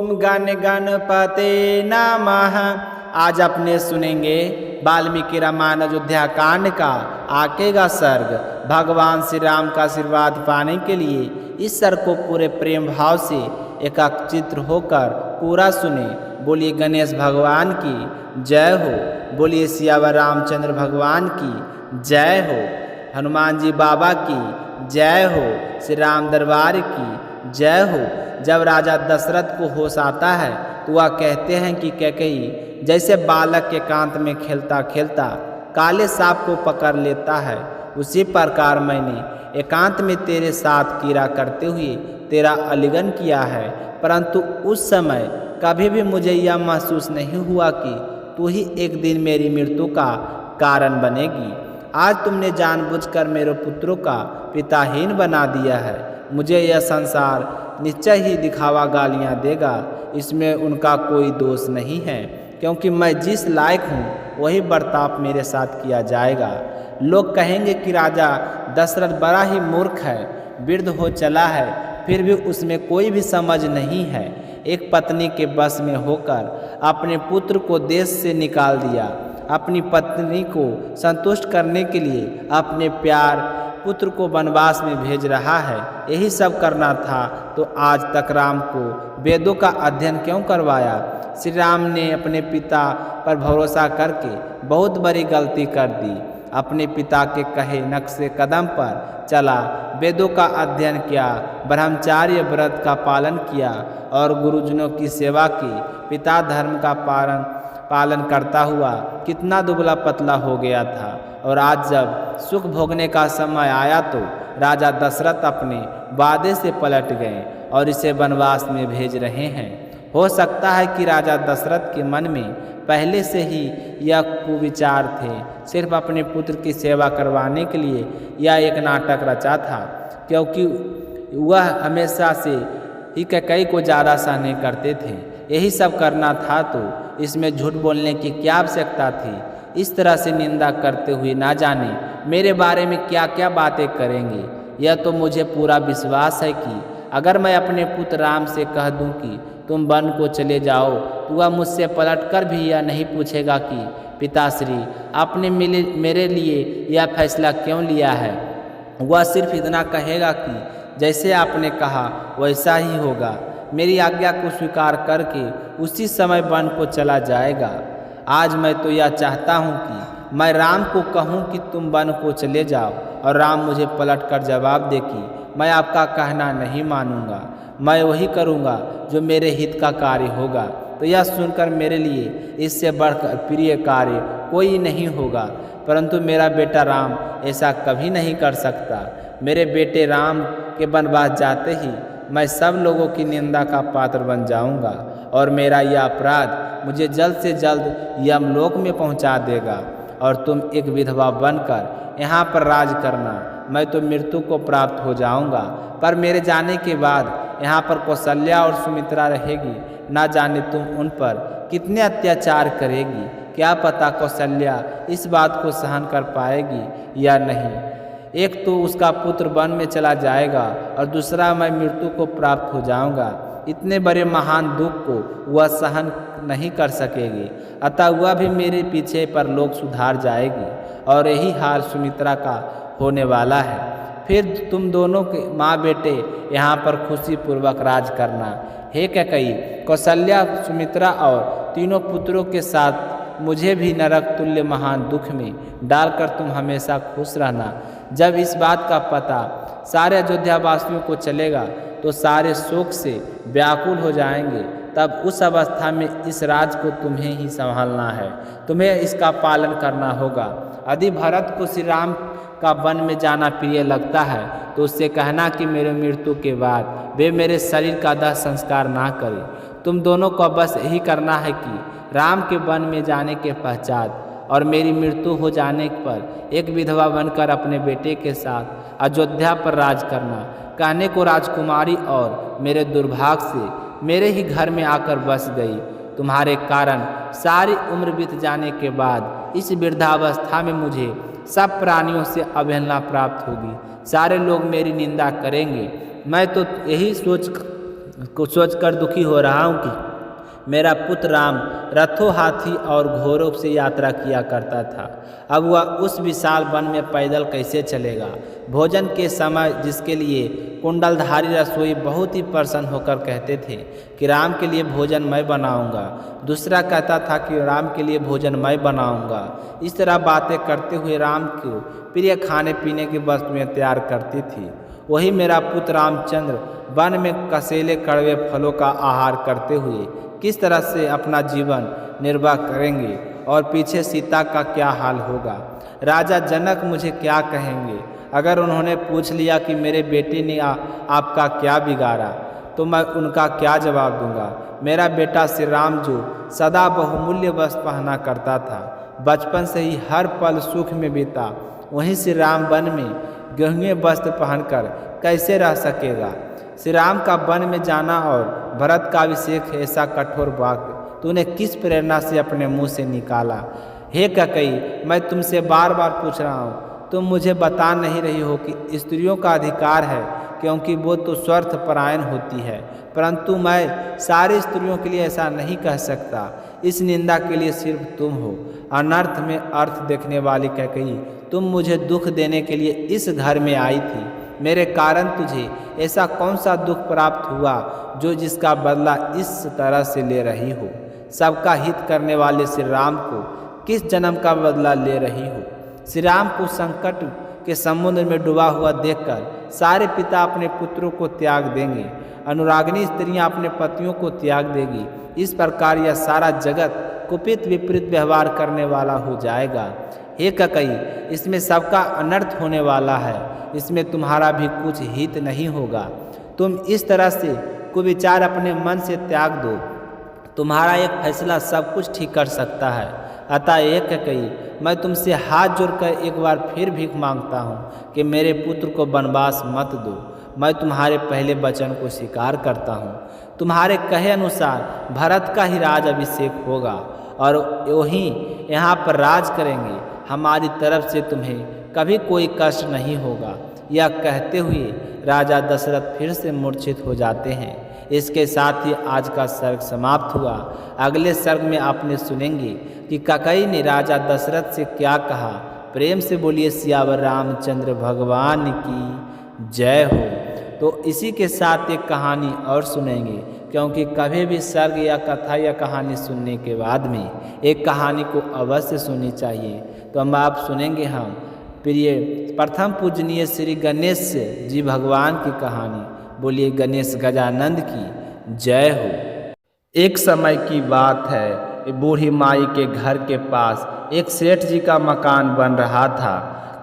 गण गणपते नमः। आज अपने सुनेंगे वाल्मीकि रामायण अयोध्या कांड का आकेगा सर्ग। भगवान श्री राम का आशीर्वाद पाने के लिए इस सर्ग को पूरे प्रेम भाव से एकाग्रचित्त होकर पूरा सुने। बोलिए गणेश भगवान की जय हो, बोलिए सियावर रामचंद्र भगवान की जय हो, हनुमान जी बाबा की जय हो, श्री राम दरबार की जय हो। जब राजा दशरथ को होश आता है तो वह कहते हैं कि कैकेयी जैसे बालक एकांत में खेलता खेलता काले सांप को पकड़ लेता है, उसी प्रकार मैंने एकांत में तेरे साथ कीड़ा करते हुए तेरा आलिंगन किया है, परंतु उस समय कभी भी मुझे यह महसूस नहीं हुआ कि तू ही एक दिन मेरी मृत्यु का कारण बनेगी। आज तुमने जानबूझकर मेरे पुत्रों का पिताहीन बना दिया है। मुझे यह संसार निश्चय ही दिखावा गालियाँ देगा, इसमें उनका कोई दोष नहीं है, क्योंकि मैं जिस लायक हूँ वही बर्ताव मेरे साथ किया जाएगा। लोग कहेंगे कि राजा दशरथ बड़ा ही मूर्ख है, वृद्ध हो चला है, फिर भी उसमें कोई भी समझ नहीं है। एक पत्नी के बस में होकर अपने पुत्र को देश से निकाल दिया, अपनी पत्नी को संतुष्ट करने के लिए अपने प्यार पुत्र को वनवास में भेज रहा है। यही सब करना था तो आज तक राम को वेदों का अध्ययन क्यों करवाया। श्री राम ने अपने पिता पर भरोसा करके बहुत बड़ी गलती कर दी। अपने पिता के कहे नक्शे कदम पर चला, वेदों का अध्ययन किया, ब्रह्मचार्य व्रत का पालन किया और गुरुजनों की सेवा की। पिता धर्म का पालन करता हुआ कितना दुबला पतला हो गया था, और आज जब सुख भोगने का समय आया तो राजा दशरथ अपने वादे से पलट गए और इसे वनवास में भेज रहे हैं। हो सकता है कि राजा दशरथ के मन में पहले से ही यह कुविचार थे, सिर्फ अपने पुत्र की सेवा करवाने के लिए यह एक नाटक रचा था, क्योंकि वह हमेशा से ही कैकेयी को ज़्यादा सहने करते थे। यही सब करना था तो इसमें झूठ बोलने की क्या आवश्यकता थी। इस तरह से निंदा करते हुए ना जाने मेरे बारे में क्या क्या बातें करेंगे। यह तो मुझे पूरा विश्वास है कि अगर मैं अपने पुत्र राम से कह दूं कि तुम वन को चले जाओ तो वह मुझसे पलट कर भी यह नहीं पूछेगा कि पिताश्री आपने मेरे लिए यह फैसला क्यों लिया है। वह सिर्फ इतना कहेगा कि जैसे आपने कहा वैसा ही होगा। मेरी आज्ञा को स्वीकार करके उसी समय वन को चला जाएगा। आज मैं तो यह चाहता हूँ कि मैं राम को कहूँ कि तुम वन को चले जाओ, और राम मुझे पलट कर जवाब दे कि मैं आपका कहना नहीं मानूंगा, मैं वही करूँगा जो मेरे हित का कार्य होगा। तो यह सुनकर मेरे लिए इससे बढ़कर प्रिय कार्य कोई नहीं होगा, परंतु मेरा बेटा राम ऐसा कभी नहीं कर सकता। मेरे बेटे राम के वनवास जाते ही मैं सब लोगों की निंदा का पात्र बन जाऊंगा, और मेरा यह अपराध मुझे जल्द से जल्द यमलोक में पहुंचा देगा, और तुम एक विधवा बनकर यहाँ पर राज करना। मैं तो मृत्यु को प्राप्त हो जाऊंगा, पर मेरे जाने के बाद यहाँ पर कौशल्या और सुमित्रा रहेगी। ना जाने तुम उन पर कितने अत्याचार करेगी। क्या पता कौशल्या इस बात को सहन कर पाएगी या नहीं। एक तो उसका पुत्र वन में चला जाएगा और दूसरा मैं मृत्यु को प्राप्त हो जाऊंगा। इतने बड़े महान दुख को वह सहन नहीं कर सकेगी, अतः वह भी मेरे पीछे पर लोग सुधार जाएगी, और यही हाल सुमित्रा का होने वाला है। फिर तुम दोनों के माँ बेटे यहाँ पर खुशी पूर्वक राज करना। हे कैकेयी, कौशल्या, सुमित्रा और तीनों पुत्रों के साथ मुझे भी नरक तुल्य महान दुख में डालकर तुम हमेशा खुश रहना। जब इस बात का पता सारे अयोध्या वासियों को चलेगा तो सारे शोक से व्याकुल हो जाएंगे। तब उस अवस्था में इस राज को तुम्हें ही संभालना है, तुम्हें इसका पालन करना होगा। यदि भरत को श्री राम का वन में जाना प्रिय लगता है तो उससे कहना कि मेरे मृत्यु के बाद वे मेरे शरीर का दाह संस्कार ना करें। तुम दोनों को बस यही करना है कि राम के वन में जाने के पश्चात और मेरी मृत्यु हो जाने पर एक विधवा बनकर अपने बेटे के साथ अयोध्या पर राज करना। कहने को राजकुमारी और मेरे दुर्भाग्य से मेरे ही घर में आकर बस गई। तुम्हारे कारण सारी उम्र बीत जाने के बाद इस वृद्धावस्था में मुझे सब प्राणियों से अवहेलना प्राप्त होगी। सारे लोग मेरी निंदा करेंगे। मैं तो यही सोच को सोचकर दुखी हो रहा हूँ कि मेरा पुत्र राम रथों, हाथी और घोड़ों से यात्रा किया करता था। अब वह उस विशाल वन में पैदल कैसे चलेगा। भोजन के समय जिसके लिए कुंडलधारी रसोई बहुत ही प्रसन्न होकर कहते थे कि राम के लिए भोजन मैं बनाऊंगा, दूसरा कहता था कि राम के लिए भोजन मैं बनाऊंगा। इस तरह बातें करते हुए राम को प्रिय खाने पीने की वस्तुएं तैयार करती थी। वही मेरा पुत्र रामचंद्र वन में कसेले कड़वे फलों का आहार करते हुए किस तरह से अपना जीवन निर्वाह करेंगे और पीछे सीता का क्या हाल होगा। राजा जनक मुझे क्या कहेंगे अगर उन्होंने पूछ लिया कि मेरे बेटे ने आपका क्या बिगाड़ा, तो मैं उनका क्या जवाब दूंगा। मेरा बेटा श्री राम जो सदा बहुमूल्य वस्त्र पहना करता था, बचपन से ही हर पल सुख में बीता, वहीं श्री राम वन में गेहूँ वस्त्र पहनकर कैसे रह सकेगा। श्री राम का वन में जाना और भरत का अभिषेक ऐसा कठोर वाक्य तूने किस प्रेरणा से अपने मुंह से निकाला। हे कैकेयी, मैं तुमसे बार बार पूछ रहा हूँ, तुम मुझे बता नहीं रही हो कि स्त्रियों का अधिकार है, क्योंकि वो तो स्वार्थ परायण होती है, परंतु मैं सारी स्त्रियों के लिए ऐसा नहीं कह सकता। इस निंदा के लिए सिर्फ तुम हो। अनर्थ में अर्थ देखने वाली कैकेयी, तुम मुझे दुख देने के लिए इस घर में आई थी। मेरे कारण तुझे ऐसा कौन सा दुख प्राप्त हुआ जो जिसका बदला इस तरह से ले रही हो। सबका हित करने वाले श्री राम को किस जन्म का बदला ले रही हो। श्री राम को संकट के समुद्र में डूबा हुआ देखकर सारे पिता अपने पुत्रों को त्याग देंगे, अनुरागिनी स्त्रियां अपने पतियों को त्याग देगी। इस प्रकार यह सारा जगत कुपित विपरीत व्यवहार करने वाला हो जाएगा। हे कैकेयी, इसमें सबका अनर्थ होने वाला है, इसमें तुम्हारा भी कुछ हित नहीं होगा। तुम इस तरह से कुविचार अपने मन से त्याग दो, तुम्हारा एक फैसला सब कुछ ठीक कर सकता है। अतः एक कैकेयी, मैं तुमसे हाथ जोड़कर एक बार फिर भीख मांगता हूँ कि मेरे पुत्र को वनवास मत दो। मैं तुम्हारे पहले वचन को स्वीकार करता हूँ। तुम्हारे कहे अनुसार भरत का ही राज अभिषेक होगा और वही यहाँ पर राज करेंगे। हमारी तरफ से तुम्हें कभी कोई कष्ट नहीं होगा। यह कहते हुए राजा दशरथ फिर से मूर्छित हो जाते हैं। इसके साथ ही आज का सर्ग समाप्त हुआ। अगले सर्ग में आपने सुनेंगे कि कैकेयी ने राजा दशरथ से क्या कहा। प्रेम से बोलिए सियावर रामचंद्र भगवान की जय हो। तो इसी के साथ एक कहानी और सुनेंगे, क्योंकि कभी भी सर्ग या कथा या कहानी सुनने के बाद में एक कहानी को अवश्य सुननी चाहिए। तो हम आप सुनेंगे हम प्रिय प्रथम पूजनीय श्री गणेश जी भगवान की कहानी। बोलिए गणेश गजानंद की जय हो। एक समय की बात है, बूढ़ी माई के घर के पास एक सेठ जी का मकान बन रहा था।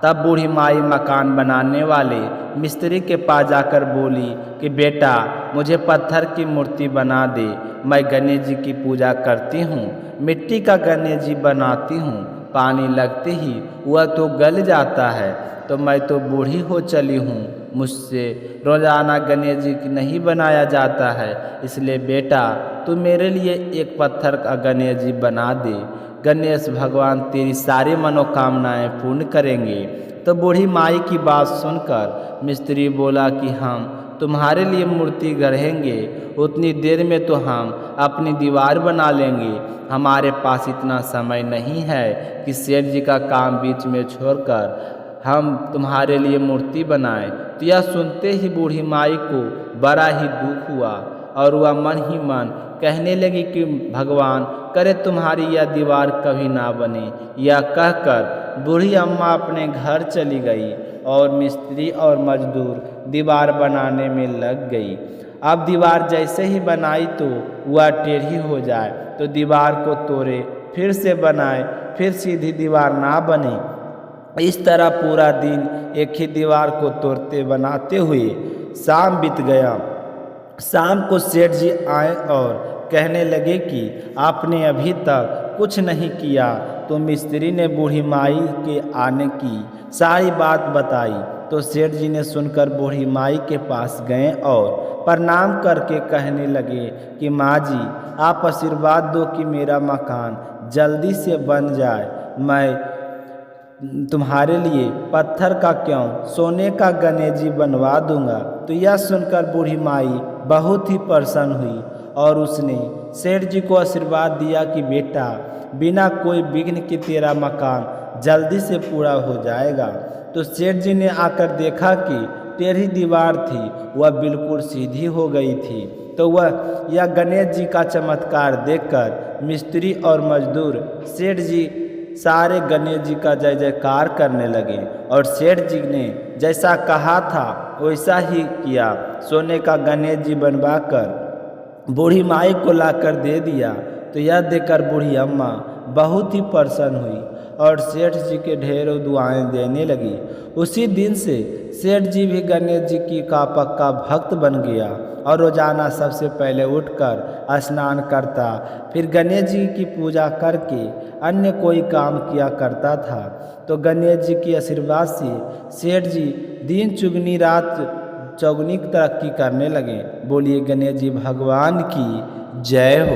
तब बूढ़ी माई मकान बनाने वाले मिस्त्री के पास जाकर बोली कि बेटा, मुझे पत्थर की मूर्ति बना दे। मैं गणेश जी की पूजा करती हूँ, मिट्टी का गणेश जी बनाती हूँ, पानी लगते ही वह तो गल जाता है। तो मैं तो बूढ़ी हो चली हूँ, मुझसे रोजाना गणेश जी की नहीं बनाया जाता है, इसलिए बेटा तू मेरे लिए एक पत्थर का गणेश जी बना दे। गणेश भगवान तेरी सारी मनोकामनाएं पूर्ण करेंगे। तो बूढ़ी माई की बात सुनकर मिस्त्री बोला कि हम तुम्हारे लिए मूर्ति गढ़ेंगे, उतनी देर में तो हम अपनी दीवार बना लेंगे। हमारे पास इतना समय नहीं है कि सेठ जी का काम बीच में छोड़कर हम तुम्हारे लिए मूर्ति बनाएं। तो यह सुनते ही बूढ़ी माई को बड़ा ही दुख हुआ और वह मन ही मन कहने लगी कि भगवान करे तुम्हारी यह दीवार कभी ना बने। यह कहकर बूढ़ी अम्मा अपने घर चली गई और मिस्त्री और मजदूर दीवार बनाने में लग गई। अब दीवार जैसे ही बनाई तो वह टेढ़ी हो जाए तो दीवार को तोड़े, फिर से बनाए, फिर सीधी दीवार ना बने। इस तरह पूरा दिन एक ही दीवार को तोड़ते बनाते हुए शाम बीत गया। शाम को सेठ जी आए और कहने लगे कि आपने अभी तक कुछ नहीं किया। तो मिस्त्री ने बूढ़ी माई के आने की सारी बात बताई। तो सेठ जी ने सुनकर बूढ़ी माई के पास गए और प्रणाम करके कहने लगे कि माँ जी, आप आशीर्वाद दो कि मेरा मकान जल्दी से बन जाए। मैं तुम्हारे लिए पत्थर का क्यों, सोने का गणेश जी बनवा दूंगा। तो यह सुनकर बूढ़ी माई बहुत ही प्रसन्न हुई और उसने सेठ जी को आशीर्वाद दिया कि बेटा, बिना कोई विघ्न के तेरा मकान जल्दी से पूरा हो जाएगा। तो सेठ जी ने आकर देखा कि टेढ़ी दीवार थी वह बिल्कुल सीधी हो गई थी। तो वह यह गणेश जी का चमत्कार देखकर मिस्त्री और मजदूर सेठ जी सारे गणेश जी का जय जयकार करने लगे और सेठ जी ने जैसा कहा था वैसा ही किया। सोने का गणेश जी बनवाकर बूढ़ी माई को लाकर दे दिया। तो यह देखकर बूढ़ी अम्मा बहुत ही प्रसन्न हुई और सेठ जी के ढेरों दुआएं देने लगी। उसी दिन से सेठ जी भी गणेश जी की का पक्का भक्त बन गया और रोजाना सबसे पहले उठकर स्नान करता, फिर गणेश जी की पूजा करके अन्य कोई काम किया करता था। तो गणेश जी की आशीर्वाद से सेठ जी दिन चुगनी रात चौगुनी तरक्की करने लगे। बोलिए गणेश जी भगवान की जय हो।